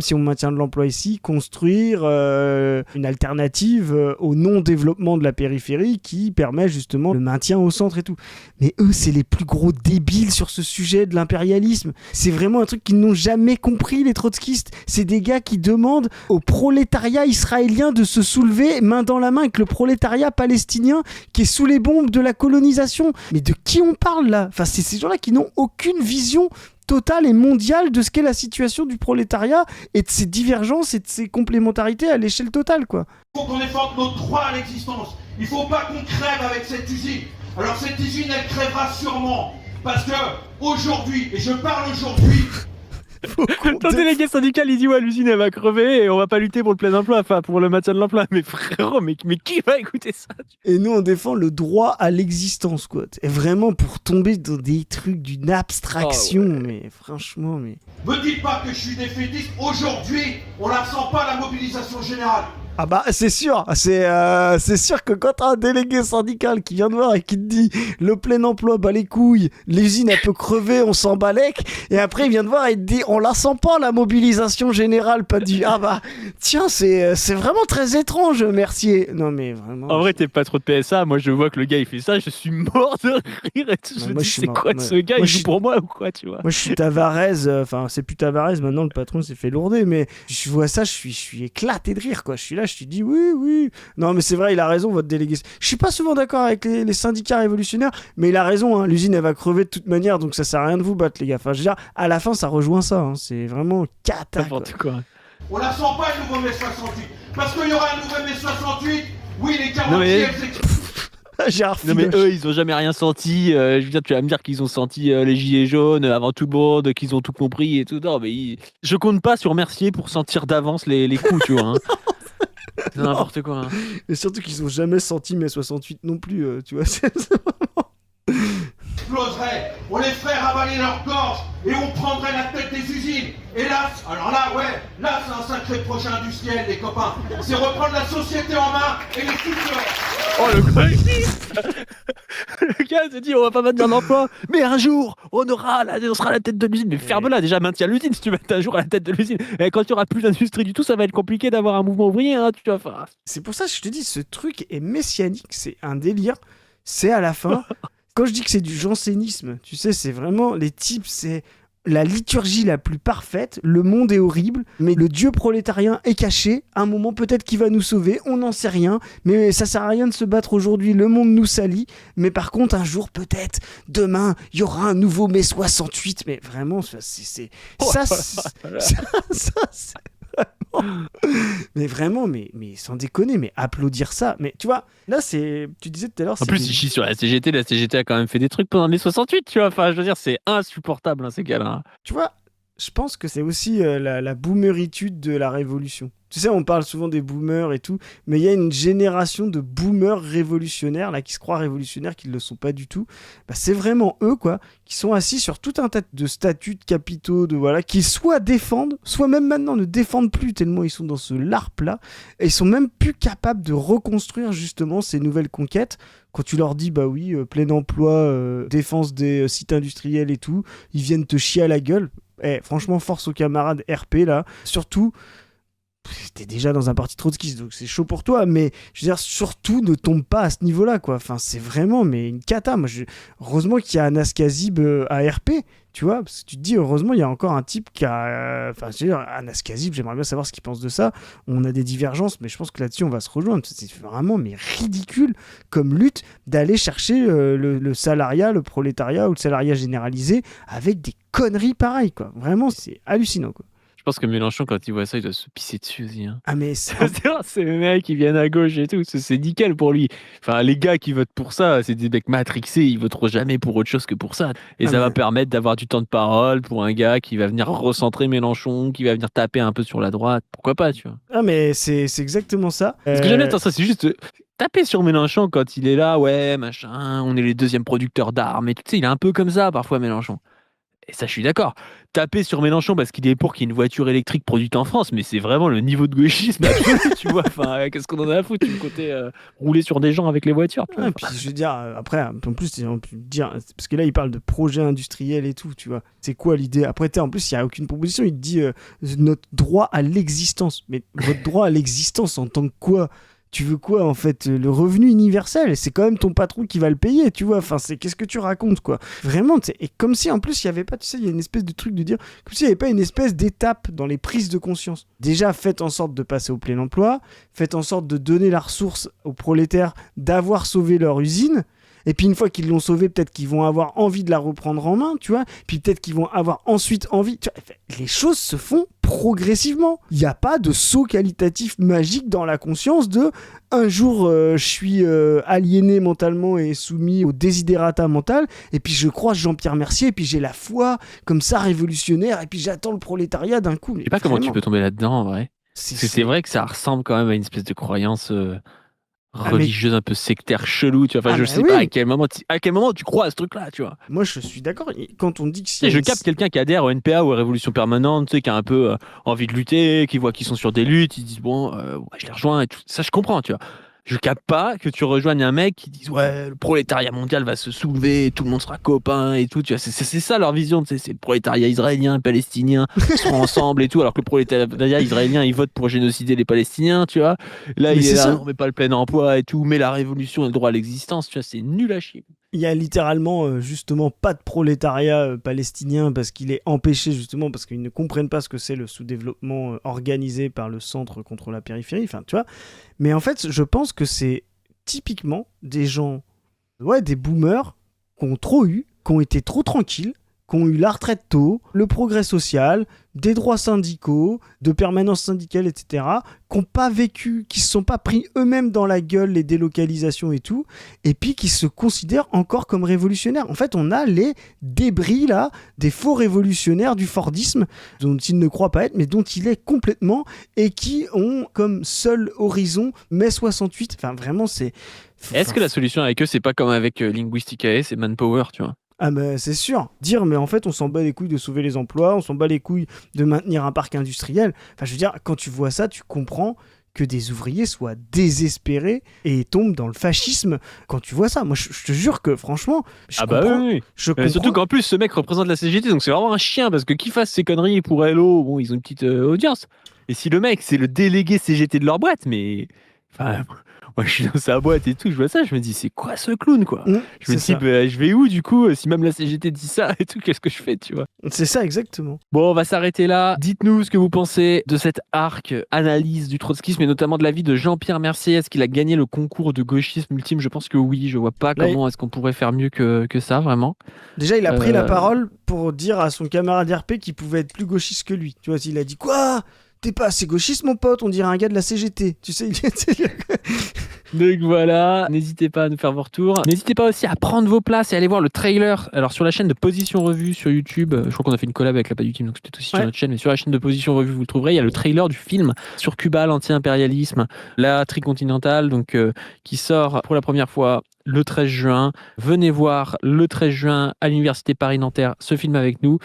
si on maintient de l'emploi ici, construire une alternative au non-développement de la périphérie qui permet justement le maintien au centre et tout. Mais eux, c'est les plus gros débiles sur ce sujet de l'impérialisme. C'est vraiment un truc qu'ils n'ont jamais compris, les trotskistes. C'est des gars qui demandent au prolétariat israélien de se soulever main dans la main avec le prolétariat palestinien qui est sous les bombes de la colonisation. Mais de qui on parle là ? Enfin, c'est ces gens-là qui n'ont aucune vision totale et mondiale de ce qu'est la situation du prolétariat et de ses divergences et de ses complémentarités à l'échelle totale, quoi. Il faut qu'on défende notre droit à l'existence. Il faut pas qu'on crève avec cette usine. Alors cette usine, elle crèvera sûrement. Parce que aujourd'hui, et je parle aujourd'hui... Ton délégué syndical il dit ouais l'usine elle va crever et on va pas lutter pour le plein emploi, enfin pour le maintien de l'emploi. Mais frérot, mais qui va écouter ça? Et nous on défend le droit à l'existence, quoi. Et vraiment pour tomber dans des trucs d'une abstraction, mais franchement, mais... Me dites pas que je suis défaitiste. Aujourd'hui, on la sent pas la mobilisation générale. Ah bah c'est sûr, c'est sûr que quand t'as un délégué syndical qui vient te voir et qui te dit le plein emploi bat les couilles, l'usine elle peut crever, on s'en balèque, et après il vient te voir et te dit on la sent pas la mobilisation générale, pas du ah bah tiens c'est vraiment très étrange, Mercier. Non mais vraiment. En vrai t'es pas trop de PSA, moi je vois que le gars il fait ça, je suis mort de rire et tout. Je me dis c'est quoi ce gars, il joue pour moi ou quoi, tu vois. Moi je suis Tavares, enfin c'est plus Tavares maintenant, le patron s'est fait lourder, mais je vois ça, je suis éclaté de rire, quoi. Je suis là, je te dis oui. Non mais c'est vrai, il a raison votre délégué. Je suis pas souvent d'accord avec les syndicats révolutionnaires, mais il a raison, hein, l'usine elle va crever de toute manière, donc ça sert à rien de vous battre les gars. Enfin je veux dire, à la fin ça rejoint ça, hein. C'est vraiment cata. N'importe quoi. On la sent pas le nouveau mai 68, parce qu'il y aura un nouveau mai 68, oui les 40e Non mais eux ils ont jamais rien senti, je veux dire tu vas me dire qu'ils ont senti les gilets jaunes avant tout le monde, qu'ils ont tout compris et tout, non mais je compte pas sur Mercier pour sentir d'avance les coups, tu vois, hein. C'est n'importe quoi, hein. Et surtout qu'ils ont jamais senti mai 68 non plus, tu vois, c'est vraiment... exploserait, on les ferait ravaler leur gorge et on prendrait la tête des usines. Et là, alors là, ouais, là c'est un sacré projet industriel, les copains. C'est reprendre la société en main et les structurer. Oh le gars se dit on va pas maintenir l'emploi, mais un jour on sera à la tête de l'usine. Mais ferme-la déjà, maintiens l'usine si tu vas être un jour à la tête de l'usine. Et quand il y aura plus d'industrie du tout, ça va être compliqué d'avoir un mouvement ouvrier, hein, tu vois. Enfin... C'est pour ça que je te dis, ce truc est messianique, c'est un délire. C'est à la fin. Quand je dis que c'est du jansénisme, tu sais, c'est vraiment les types, c'est la liturgie la plus parfaite, le monde est horrible, mais le dieu prolétarien est caché, un moment peut-être qu'il va nous sauver, on n'en sait rien, mais ça sert à rien de se battre aujourd'hui, le monde nous salit, mais par contre un jour peut-être, demain, il y aura un nouveau mai 68, mais vraiment, c'est mais vraiment, mais sans déconner, mais applaudir ça, mais tu vois, là tu disais tout à l'heure... En plus, il chie sur la CGT a quand même fait des trucs pendant les 68, tu vois, enfin, je veux dire, c'est insupportable, hein, ces gars-là. Tu vois, je pense que c'est aussi la boomeritude de la révolution. Tu sais, on parle souvent des boomers et tout, mais il y a une génération de boomers révolutionnaires, là, qui se croient révolutionnaires, qui ne le sont pas du tout. Bah, c'est vraiment eux, quoi, qui sont assis sur tout un tas de statuts, de capitaux, qui soit défendent, soit même maintenant ne défendent plus, tellement ils sont dans ce LARP-là, et ils sont même plus capables de reconstruire, justement, ces nouvelles conquêtes. Quand tu leur dis, bah oui, plein emploi, défense des sites industriels et tout, ils viennent te chier à la gueule. Franchement, force aux camarades RP, là. Surtout... T'es déjà dans un parti trotskiste, donc c'est chaud pour toi, mais je veux dire, surtout ne tombe pas à ce niveau-là, quoi. Enfin, c'est vraiment une cata. Heureusement qu'il y a Anas Kazib à RP, tu vois, parce que tu te dis, heureusement, il y a encore un type qui a... Enfin, je veux dire, Anas Kazib, j'aimerais bien savoir ce qu'il pense de ça. On a des divergences, mais je pense que là-dessus, on va se rejoindre. C'est vraiment ridicule comme lutte d'aller chercher le salariat, le prolétariat ou le salariat généralisé avec des conneries pareilles, quoi. Vraiment, c'est hallucinant, quoi. Je pense que Mélenchon, quand il voit ça, il doit se pisser dessus aussi. Hein. Ah, mais c'est les mecs qui viennent à gauche et tout, c'est nickel pour lui. Enfin, les gars qui votent pour ça, c'est des mecs matrixés, ils voteront jamais pour autre chose que pour ça. Et ça va permettre d'avoir du temps de parole pour un gars qui va venir recentrer Mélenchon, qui va venir taper un peu sur la droite. Pourquoi pas, tu vois. Ah, mais c'est exactement ça. Ce que j'aime bien, ça, c'est juste taper sur Mélenchon quand il est là, ouais, machin, on est les deuxièmes producteurs d'armes et tout. Tu sais, il est un peu comme ça parfois, Mélenchon. Et ça, je suis d'accord. Taper sur Mélenchon parce qu'il est pour qu'il y ait une voiture électrique produite en France, mais c'est vraiment le niveau de gauchisme absolu, tu vois. Enfin, qu'est-ce qu'on en a à foutre du côté rouler sur des gens avec les voitures, tu vois. Et puis, je veux dire, après, en plus, on peut dire, parce que là, il parle de projet industriel et tout, tu vois. C'est quoi l'idée? Après, en plus, il n'y a aucune proposition. Il te dit notre droit à l'existence. Mais votre droit à l'existence en tant que quoi? Tu veux quoi, en fait? Le revenu universel, c'est quand même ton patron qui va le payer, tu vois. Enfin, qu'est-ce que tu racontes, quoi? Vraiment, et comme si, en plus, il n'y avait pas, tu sais, il y a une espèce de truc de dire, comme s'il n'y avait pas une espèce d'étape dans les prises de conscience. Déjà, faites en sorte de passer au plein emploi, faites en sorte de donner la ressource aux prolétaires d'avoir sauvé leur usine. Et puis une fois qu'ils l'ont sauvée, peut-être qu'ils vont avoir envie de la reprendre en main, tu vois. Puis peut-être qu'ils vont avoir ensuite envie. Tu vois, les choses se font progressivement. Il n'y a pas de saut qualitatif magique dans la conscience de un jour je suis aliéné mentalement et soumis au désidérata mental, et puis je croise Jean-Pierre Mercier, et puis j'ai la foi comme ça révolutionnaire, et puis j'attends le prolétariat d'un coup. Je sais pas comment tu peux tomber là-dedans en vrai. C'est vrai que ça ressemble quand même à une espèce de croyance religieuse un peu sectaire chelou, tu vois. Enfin, je sais pas à quel moment tu crois à ce truc-là, tu vois. Moi, je suis d'accord. Quand on dit que je capte quelqu'un qui adhère au NPA ou à Révolution Permanente, tu sais, qui a un peu envie de lutter, qui voit qu'ils sont sur des luttes, ils disent bon, je les rejoins et tout. Ça, je comprends, tu vois. Je capte pas que tu rejoignes un mec qui dit ouais, le prolétariat mondial va se soulever, tout le monde sera copain et tout, tu vois. C'est ça leur vision, tu sais, c'est le prolétariat israélien, palestinien, ils seront ensemble et tout, alors que le prolétariat israélien, il vote pour génocider les Palestiniens, tu vois. Là, il est là, on met pas le plein emploi et tout, mais la révolution et le droit à l'existence, tu vois, c'est nul à chier. Il y a littéralement justement pas de prolétariat palestinien parce qu'il est empêché justement parce qu'ils ne comprennent pas ce que c'est le sous-développement organisé par le centre contre la périphérie, enfin tu vois. Mais en fait, je pense que c'est typiquement des gens, des boomers qui ont trop eu, qui ont été trop tranquilles, qui ont eu la retraite tôt, le progrès social, des droits syndicaux, de permanence syndicale, etc., qui n'ont pas vécu, qui ne se sont pas pris eux-mêmes dans la gueule les délocalisations et tout, et puis qui se considèrent encore comme révolutionnaires. En fait, on a les débris, là, des faux révolutionnaires du Fordisme, dont ils ne croient pas être, mais dont il est complètement, et qui ont comme seul horizon mai 68. Enfin, vraiment, c'est... Est-ce que la solution avec eux, c'est pas comme avec Linguistica, c'est Manpower, tu vois? Ah mais c'est sûr, dire mais en fait on s'en bat les couilles de sauver les emplois, on s'en bat les couilles de maintenir un parc industriel. Enfin je veux dire, quand tu vois ça, tu comprends que des ouvriers soient désespérés et tombent dans le fascisme quand tu vois ça. Moi je te jure que franchement, je comprends. Oui. Je comprends. Surtout qu'en plus ce mec représente la CGT, donc c'est vraiment un chien parce que qui fasse ces conneries pour Hello, bon ils ont une petite audience. Et si le mec c'est le délégué CGT de leur boîte, mais... Enfin... Moi, je suis dans sa boîte et tout, je vois ça, je me dis, c'est quoi ce clown, quoi? Je me dis, je vais où, du coup, si même la CGT dit ça et tout, qu'est-ce que je fais, tu vois? C'est ça, exactement. Bon, on va s'arrêter là. Dites-nous ce que vous pensez de cette arc analyse du trotskisme et notamment de l'avis de Jean-Pierre Mercier. Est-ce qu'il a gagné le concours de gauchisme ultime? Je pense que oui, je vois pas comment est-ce qu'on pourrait faire mieux que ça, vraiment. Déjà, il a pris la parole pour dire à son camarade RP qu'il pouvait être plus gauchiste que lui. Tu vois, il a dit, quoi? T'es pas assez gauchiste, mon pote, on dirait un gars de la CGT. Tu sais, Donc voilà, n'hésitez pas à nous faire vos retours. N'hésitez pas aussi à prendre vos places et aller voir le trailer. Alors sur la chaîne de Position Revue sur YouTube, je crois qu'on a fait une collab avec la page YouTube, donc c'était aussi sur notre chaîne, mais sur la chaîne de Position Revue, vous le trouverez. Il y a le trailer du film sur Cuba, l'anti-impérialisme, la tricontinentale, donc qui sort pour la première fois le 13 juin. Venez voir le 13 juin à l'Université Paris-Nanterre ce film avec nous.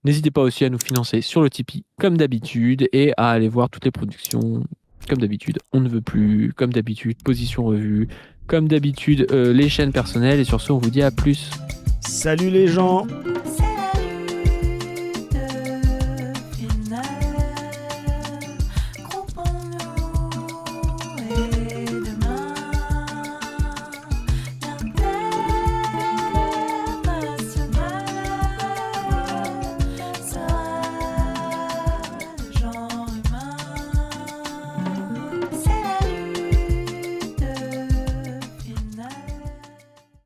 N'hésitez pas aussi à nous financer sur le Tipeee, comme d'habitude, et à aller voir toutes les productions. Comme d'habitude, on ne veut plus. Comme d'habitude, Position Revue. Comme d'habitude, les chaînes personnelles. Et sur ce, on vous dit à plus. Salut les gens.